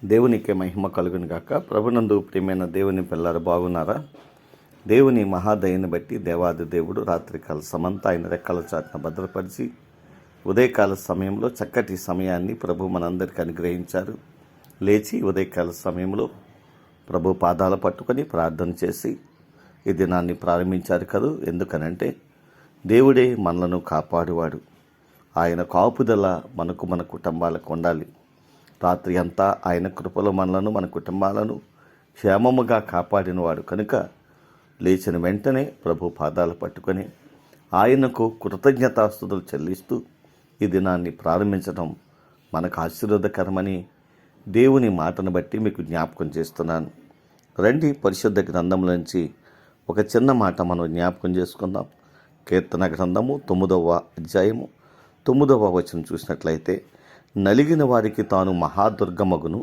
దేవునికే మహిమ కలుగును గాక. ప్రభునందు ప్రియమైన దేవుని పిల్లలు బాగున్నారా? దేవుని మహాదయని బట్టి దేవాది దేవుడు రాత్రికాల సమంతా ఆయన రెక్కల చాటున భద్రపరిచి ఉదయకాల సమయంలో చక్కటి సమయాన్ని ప్రభు మనందరికీ అనుగ్రహించారు. లేచి ఉదయకాల సమయంలో ప్రభు పాదాలు పట్టుకొని ప్రార్థన చేసి ఈ దినాన్ని ప్రారంభించారు కదూ. ఎందుకనంటే దేవుడే మనలను కాపాడువాడు. ఆయన కాపుదల మన కుటుంబాలకు ఉండాలి. రాత్రి అంతా ఆయన కృపలో మనలను మన కుటుంబాలను క్షేమముగా కాపాడినవాడు కనుక లేచిన వెంటనే ప్రభు పాదాలు పట్టుకొని ఆయనకు కృతజ్ఞతాస్తుతులు చెల్లిస్తూ ఈ దినాన్ని ప్రారంభించడం మనకు ఆశీర్వాదకరమని దేవుని మాటను బట్టి మీకు జ్ఞాపకం చేస్తున్నాను. రండి, పరిశుద్ధ గ్రంథంలోంచి ఒక చిన్న మాట మనం జ్ఞాపకం చేసుకుందాం. కీర్తన గ్రంథము 9వ అధ్యాయము 9వ వచనం చూసినట్లయితే, నలిగిన వారికి తాను మహాదుర్గమగును,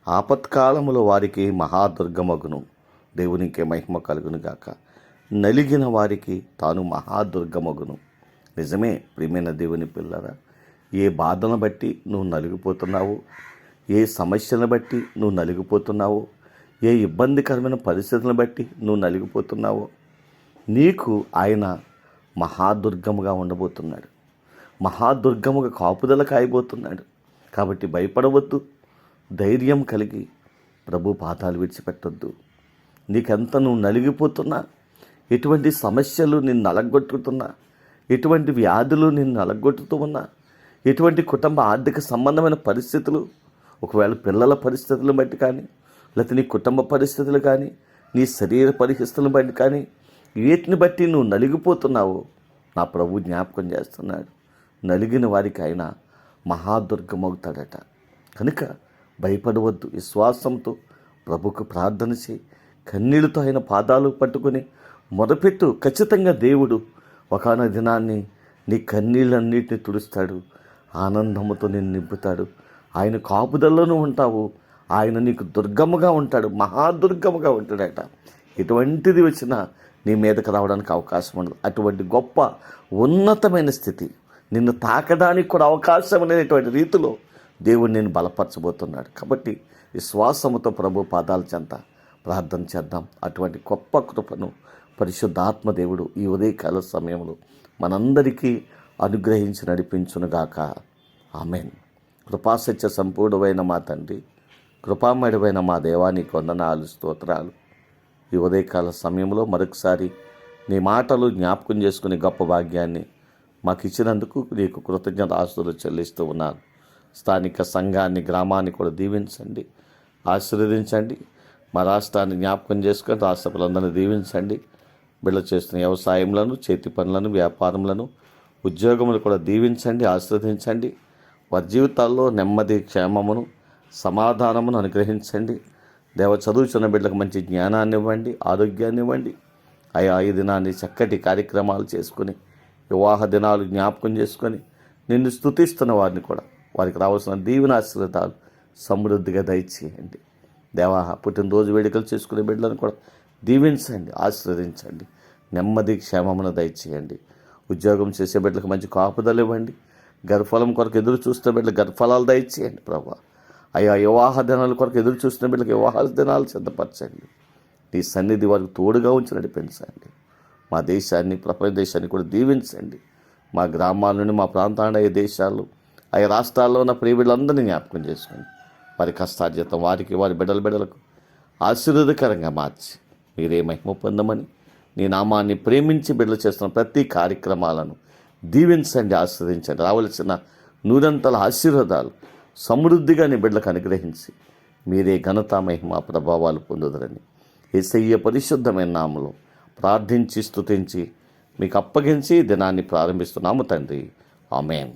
ఆపత్కాలములో వారికి మహాదుర్గమగును. దేవునికే మహిమ కలుగును గాక. నలిగిన వారికి తాను మహాదుర్గమగును. నిజమే ప్రియమైన దేవుని పిల్లరా, ఏ బాధను బట్టి నువ్వు నలిగిపోతున్నావు, ఏ సమస్యను బట్టి నువ్వు నలిగిపోతున్నావు, ఏ ఇబ్బందికరమైన పరిస్థితులను బట్టి నువ్వు నలిగిపోతున్నావో, నీకు ఆయన మహాదుర్గముగా ఉండబోతున్నాడు. మహాదుర్గముగా కాపుదల కాయబోతున్నాడు. కాబట్టి భయపడవద్దు, ధైర్యం కలిగి ప్రభు పాదాలు విడిచిపెట్టొద్దు. నీకెంత నువ్వు నలిగిపోతున్నా, ఎటువంటి సమస్యలు నిన్ను నలగొట్టుతున్నా, ఎటువంటి వ్యాధులు నిన్ను నలగొట్టుతూ ఉన్నా, ఎటువంటి కుటుంబ ఆర్థిక సంబంధమైన పరిస్థితులు, ఒకవేళ పిల్లల పరిస్థితులను బట్టి కానీ, లేకపోతే నీ కుటుంబ పరిస్థితులు కానీ, నీ శరీర పరిస్థితులను బట్టి కానీ, వీటిని బట్టి నువ్వు నలిగిపోతున్నావో నా ప్రభు జ్ఞాపకం చేస్తున్నాడు. నలిగిన వారికి ఆయన మహాదుర్గమవుతాడట. కనుక భయపడవద్దు, విశ్వాసంతో ప్రభుకు ప్రార్థన చేయి. కన్నీళ్లతో ఆయన పాదాలు పట్టుకొని మొదపెట్టు. ఖచ్చితంగా దేవుడు ఒకానొక దినాన్ని నీ కన్నీళ్ళన్నిటిని తుడుస్తాడు, ఆనందముతో నేను నింపుతాడు. ఆయన కాపుదల్లోనూ ఉంటావు. ఆయన నీకు దుర్గముగా ఉంటాడు, మహాదుర్గముగా ఉంటాడట. ఎటువంటిది వచ్చినా నీ మీదకి రావడానికి అవకాశం ఉండదు. అటువంటి గొప్ప ఉన్నతమైన స్థితి, నిన్ను తాకడానికి కూడా అవకాశం అనేటువంటి రీతిలో దేవుడు నేను బలపరచబోతున్నాడు. కాబట్టి విశ్వాసముతో ప్రభు పాదాల చెంత ప్రార్థన చేద్దాం. అటువంటి గొప్ప కృపను పరిశుద్ధాత్మ దేవుడు ఈ ఉదయకాల సమయంలో మనందరికీ అనుగ్రహించి నడిపించునుగాక. ఆమెన్. కృపాసత్య సంపూర్ణమైన మా తండ్రి, కృపామయుడైన మా దేవానికి వందనాలు, స్తోత్రాలు. ఈ ఉదయకాల సమయంలో మరొకసారి నీ మాటలు జ్ఞాపకం చేసుకునే గొప్ప భాగ్యాన్ని మాకు ఇచ్చినందుకు నీకు కృతజ్ఞత ఆస్తులు చెల్లిస్తూ ఉన్నాను. స్థానిక సంఘాన్ని, గ్రామాన్ని కూడా దీవించండి, ఆశీర్వదించండి. మా రాష్ట్రాన్ని జ్ఞాపకం చేసుకొని రాష్ట్ర ప్రజలందరినీ దీవించండి. బిడ్డ చేస్తున్న వ్యవసాయములను, చేతి పనులను, వ్యాపారములను, ఉద్యోగములు కూడా దీవించండి, ఆశీర్వదించండి. వారి జీవితాల్లో నెమ్మది, క్షేమమును, సమాధానమును అనుగ్రహించండి. దేవ చదువుతున్న బిడ్డలకు మంచి జ్ఞానాన్ని ఇవ్వండి, ఆరోగ్యాన్ని ఇవ్వండి. ఆయా ఈ దినాన్ని చక్కటి కార్యక్రమాలు చేసుకుని, వివాహ దినాలు జ్ఞాపకం చేసుకొని నిన్ను స్తుతిస్తున్న వారిని కూడా, వారికి రావాల్సిన దీవెన ఆశీర్వాదాలు సమృద్ధిగా దయచేయండి. దేవా, పుట్టినరోజు వేడుకలు చేసుకునే బిడ్డలను కూడా దీవించండి, ఆశీర్వదించండి. నెమ్మది, క్షేమమును దయచేయండి. ఉద్యోగం చేసే బిడ్డలకు మంచి కాపుదలు ఇవ్వండి. గర్భఫలం కొరకు ఎదురు చూస్తున్న బిడ్డలకు గర్భఫలాలు దయచేయండి ప్రభా. అయ్యా, వివాహ దినాల కొరకు ఎదురు చూస్తున్న బిడ్డలకు వివాహ దినాలు సిద్ధపరచండి. నీ సన్నిధి వారికి తోడుగా ఉంచి నడిపించండి. మా దేశాన్ని, ప్రపంచ దేశాన్ని కూడా దీవించండి. మా గ్రామాల నుండి మా ప్రాంతాన్ని, అయ్యే దేశాలు, ఆయా రాష్ట్రాల్లో ఉన్న ప్రియబిడ్డలందరినీ జ్ఞాపకం చేసుకోండి. వారి కష్టార్జితం వారికి, వారి బిడ్డలకు ఆశీర్వాదకరంగా మార్చి మీరే మహిమ పొందమని, నీ నామాన్ని ప్రేమించి బిడ్డలు చేస్తున్న ప్రతి కార్యక్రమాలను దీవించండి, ఆశీర్వదించండి. రావలసిన నూరంతల ఆశీర్వాదాలు సమృద్ధిగా నీ బిడ్డలకు అనుగ్రహించి మీరే ఘనత, మహిమ, ప్రభావాలు పొందుదరని యేసయ్య పరిశుద్ధమైన నామములో ప్రార్థించి స్తుతించి మీకు అప్పగించి దినాన్ని ప్రారంభిస్తున్నాము తండ్రి. ఆమేన్.